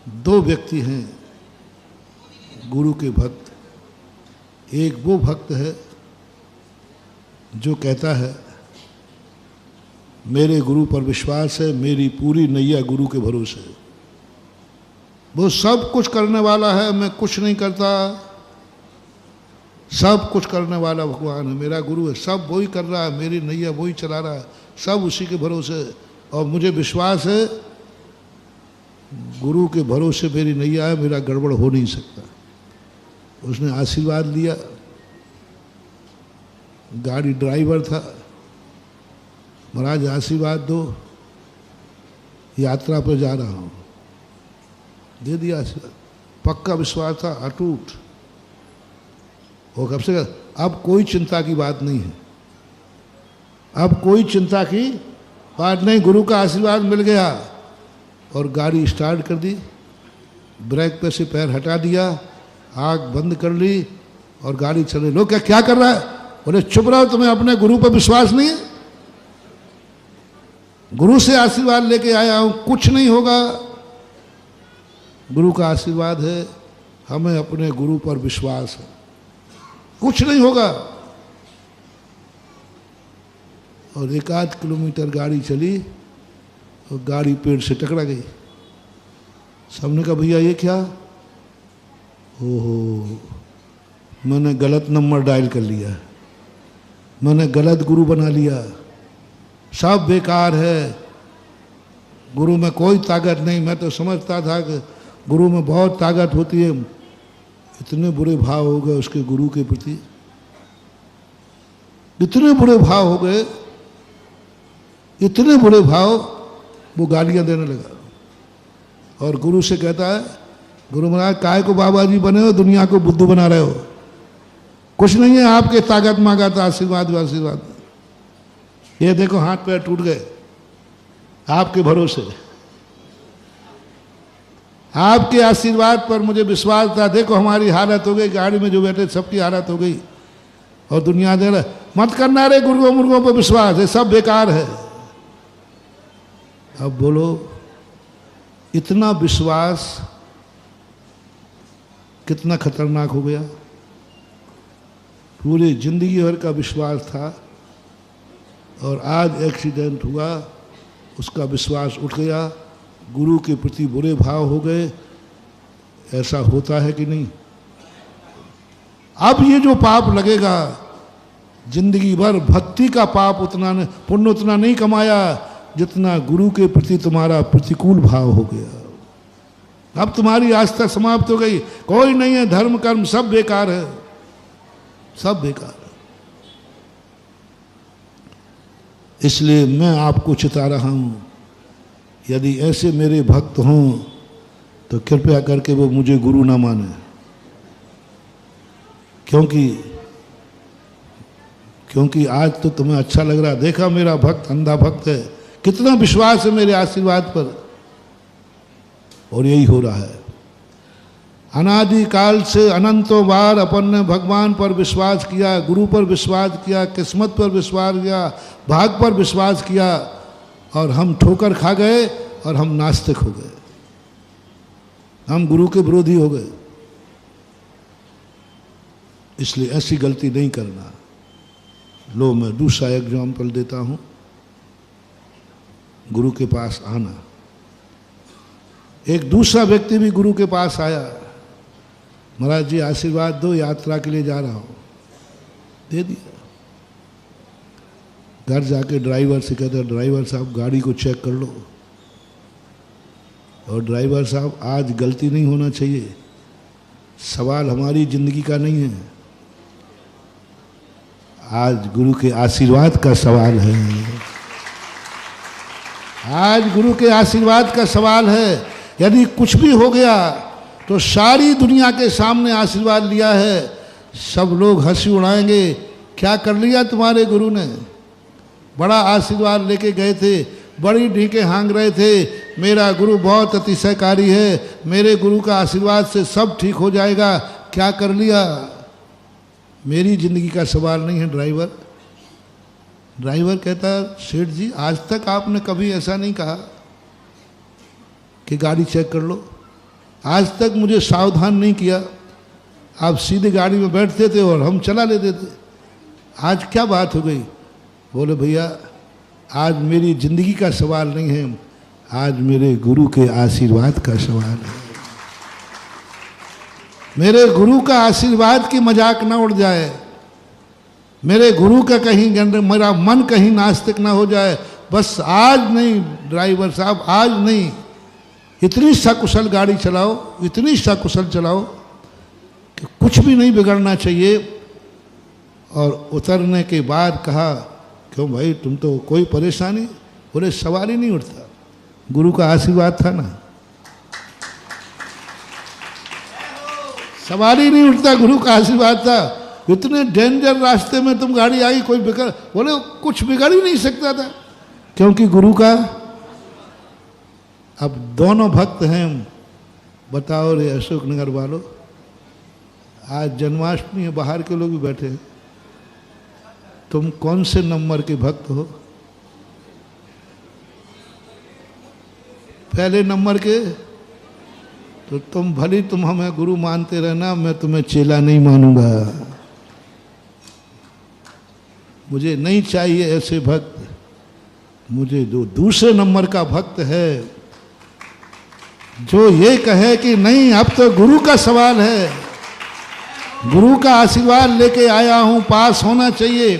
दो व्यक्ति हैं गुरु के भक्त। एक वो भक्त है जो कहता है मेरे गुरु पर विश्वास है, मेरी पूरी नैया गुरु के भरोसे है। वो सब कुछ करने वाला है, मैं कुछ नहीं करता। सब कुछ करने वाला भगवान है, मेरा गुरु है, सब वही कर रहा है, मेरी नैया वही चला रहा है, सब उसी के भरोसे है। और मुझे विश्वास है गुरु के भरोसे मेरी नैया है, मेरा गड़बड़ हो नहीं सकता। उसने आशीर्वाद लिया। गाड़ी ड्राइवर था, महाराज आशीर्वाद दो, यात्रा पर जा रहा हूँ। दे दिया आशीर्वाद। पक्का विश्वास था, अटूट। वो कब से अब कोई चिंता की बात नहीं है, अब कोई चिंता की बात नहीं। गुरु का आशीर्वाद मिल गया और गाड़ी स्टार्ट कर दी, ब्रेक पे से पैर हटा दिया, आग बंद कर ली और गाड़ी चले। लोग क्या कर रहा है? बोले चुप रहो, तुम्हें अपने गुरु पर विश्वास नहीं है? गुरु से आशीर्वाद लेके आया हूं, कुछ नहीं होगा। गुरु का आशीर्वाद है, हमें अपने गुरु पर विश्वास है, कुछ नहीं होगा। और 1-8 किलोमीटर गाड़ी चली और गाड़ी पेड़ से टकरा गई। सबने कहा भैया ये क्या? ओहो, मैंने गलत नंबर डायल कर लिया, मैंने गलत गुरु बना लिया, सब बेकार है, गुरु में कोई ताकत नहीं। मैं तो समझता था कि गुरु में बहुत ताकत होती है। इतने बुरे भाव हो गए उसके गुरु के प्रति, इतने बुरे भाव हो गए, इतने बुरे भाव, वो गालियां देने लगा। और गुरु से कहता है, गुरु महाराज काय को बाबा जी बने हो, दुनिया को बुद्धू बना रहे हो, कुछ नहीं है, आपके ताकत मांगा था, आशीर्वाद आशीर्वाद। ये देखो हाथ पैर टूट गए आपके भरोसे, आपके आशीर्वाद पर मुझे विश्वास था। देखो हमारी हालत हो गई, गाड़ी में जो बैठे सबकी हालत हो गई। और दुनिया दे रहा, मत करना रे गुरुओं मुर्गों पर विश्वास है, सब बेकार है। अब बोलो, इतना विश्वास कितना खतरनाक हो गया। पूरी जिंदगी भर का विश्वास था और आज एक्सीडेंट हुआ, उसका विश्वास उठ गया, गुरु के प्रति बुरे भाव हो गए। ऐसा होता है कि नहीं? अब ये जो पाप लगेगा, जिंदगी भर भक्ति का पाप उतना पुण्य उतना नहीं कमाया जितना गुरु के प्रति तुम्हारा प्रतिकूल भाव हो गया। अब तुम्हारी आस्था समाप्त हो गई, कोई नहीं है, धर्म कर्म सब बेकार है, सब बेकार है। इसलिए मैं आपको चिता रहा हूं, यदि ऐसे मेरे भक्त हों तो कृपया करके वो मुझे गुरु ना माने। क्योंकि आज तो तुम्हें अच्छा लग रहा, देखा मेरा भक्त अंधा भक्त है, कितना विश्वास है मेरे आशीर्वाद पर। और यही हो रहा है। अनादि काल से अनंतों बार अपन ने भगवान पर विश्वास किया, गुरु पर विश्वास किया, किस्मत पर विश्वास किया, भाग पर विश्वास किया, और हम ठोकर खा गए और हम नास्तिक हो गए, हम गुरु के विरोधी हो गए। इसलिए ऐसी गलती नहीं करना। लो मैं दूसरा एग्जाम्पल देता हूं। गुरु के पास आना, एक दूसरा व्यक्ति भी गुरु के पास आया, महाराज जी आशीर्वाद दो, यात्रा के लिए जा रहा हूं। दे दिया। घर जाके ड्राइवर से कहता, ड्राइवर साहब गाड़ी को चेक कर लो। और ड्राइवर साहब आज गलती नहीं होना चाहिए, सवाल हमारी जिंदगी का नहीं है, आज गुरु के आशीर्वाद का सवाल है, आज गुरु के आशीर्वाद का सवाल है। यदि कुछ भी हो गया तो सारी दुनिया के सामने आशीर्वाद लिया है, सब लोग हंसी उड़ाएंगे, क्या कर लिया तुम्हारे गुरु ने, बड़ा आशीर्वाद लेके गए थे, बड़ी ढीके हांग रहे थे, मेरा गुरु बहुत अतिशयकारी है, मेरे गुरु का आशीर्वाद से सब ठीक हो जाएगा, क्या कर लिया। मेरी जिंदगी का सवाल नहीं है ड्राइवर। ड्राइवर कहता, सेठ जी आज तक आपने कभी ऐसा नहीं कहा कि गाड़ी चेक कर लो, आज तक मुझे सावधान नहीं किया। आप सीधे गाड़ी में बैठते थे और हम चला लेते थे। आज क्या बात हो गई? बोले भैया आज मेरी ज़िंदगी का सवाल नहीं है, आज मेरे गुरु के आशीर्वाद का सवाल है। मेरे गुरु का आशीर्वाद की मजाक ना उड़ जाए, मेरे गुरु का कहीं मेरा मन कहीं नास्तिक ना हो जाए। बस आज नहीं ड्राइवर साहब, आज नहीं, इतनी सकुशल गाड़ी चलाओ, इतनी सकुशल चलाओ कि कुछ भी नहीं बिगड़ना चाहिए। और उतरने के बाद कहा क्यों भाई तुम तो कोई परेशानी? बोले सवाल ही नहीं उठता, गुरु का आशीर्वाद था ना, सवाल ही नहीं उठता, गुरु का आशीर्वाद था। इतने डेंजर रास्ते में तुम गाड़ी आई, कोई बिगड़, बोले कुछ बिगड़ ही नहीं सकता था क्योंकि गुरु का। अब दोनों भक्त हैं, बताओ रे अशोक नगर वालों, आज जन्माष्टमी है, बाहर के लोग भी बैठे हैं, तुम कौन से नंबर के भक्त हो? पहले नंबर के? तो तुम भली तुम हमें गुरु मानते रहना, मैं तुम्हें चेला नहीं मानूंगा। मुझे नहीं चाहिए ऐसे भक्त, मुझे जो दूसरे नंबर का भक्त है जो ये कहे कि नहीं अब तो गुरु का सवाल है, गुरु का आशीर्वाद लेके आया हूं, पास होना चाहिए।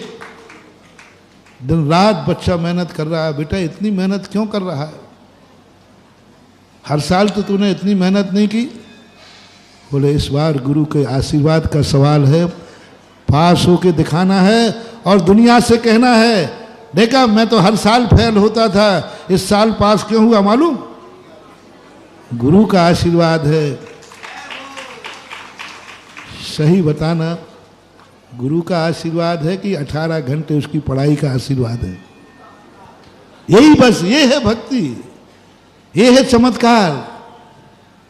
दिन रात बच्चा मेहनत कर रहा है। बेटा इतनी मेहनत क्यों कर रहा है? हर साल तो तूने इतनी मेहनत नहीं की। बोले इस बार गुरु के आशीर्वाद का सवाल है, पास होके दिखाना है और दुनिया से कहना है देखा मैं तो हर साल फेल होता था, इस साल पास क्यों हुआ मालूम? गुरु का आशीर्वाद है। सही बताना, गुरु का आशीर्वाद है कि 18 घंटे उसकी पढ़ाई का आशीर्वाद है? यही बस, ये है भक्ति, ये है चमत्कार।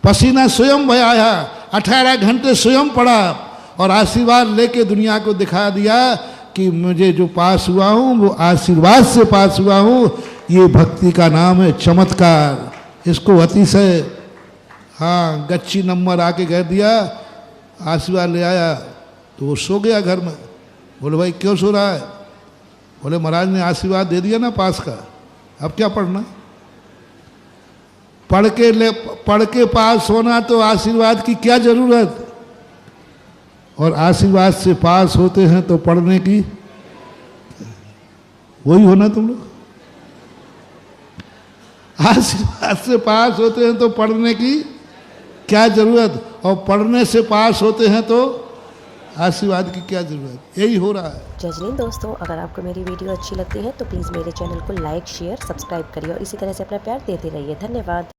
पसीना स्वयं बहाया, 18 घंटे स्वयं पढ़ा और आशीर्वाद लेके दुनिया को दिखा दिया कि मुझे जो पास हुआ हूँ वो आशीर्वाद से पास हुआ हूँ। ये भक्ति का नाम है चमत्कार। इसको अतिशय, हाँ गच्ची नंबर आके कह दिया, आशीर्वाद ले आया तो वो सो गया घर में। बोले भाई क्यों सो रहा है? बोले महाराज ने आशीर्वाद दे दिया ना पास का, अब क्या पढ़ना? पढ़ के पास होना तो आशीर्वाद की क्या जरूरत? और आशीर्वाद से पास होते हैं तो पढ़ने की वही होना तुम लोग। आशीर्वाद से पास होते हैं तो पढ़ने की क्या जरूरत? और पढ़ने से पास होते हैं तो आशीर्वाद की क्या जरूरत? यही हो रहा है। जय हिंद दोस्तों, अगर आपको मेरी वीडियो अच्छी लगती है तो प्लीज़ मेरे चैनल को लाइक शेयर सब्सक्राइब करिए और इसी तरह से अपना प्यार देते रहिए। धन्यवाद।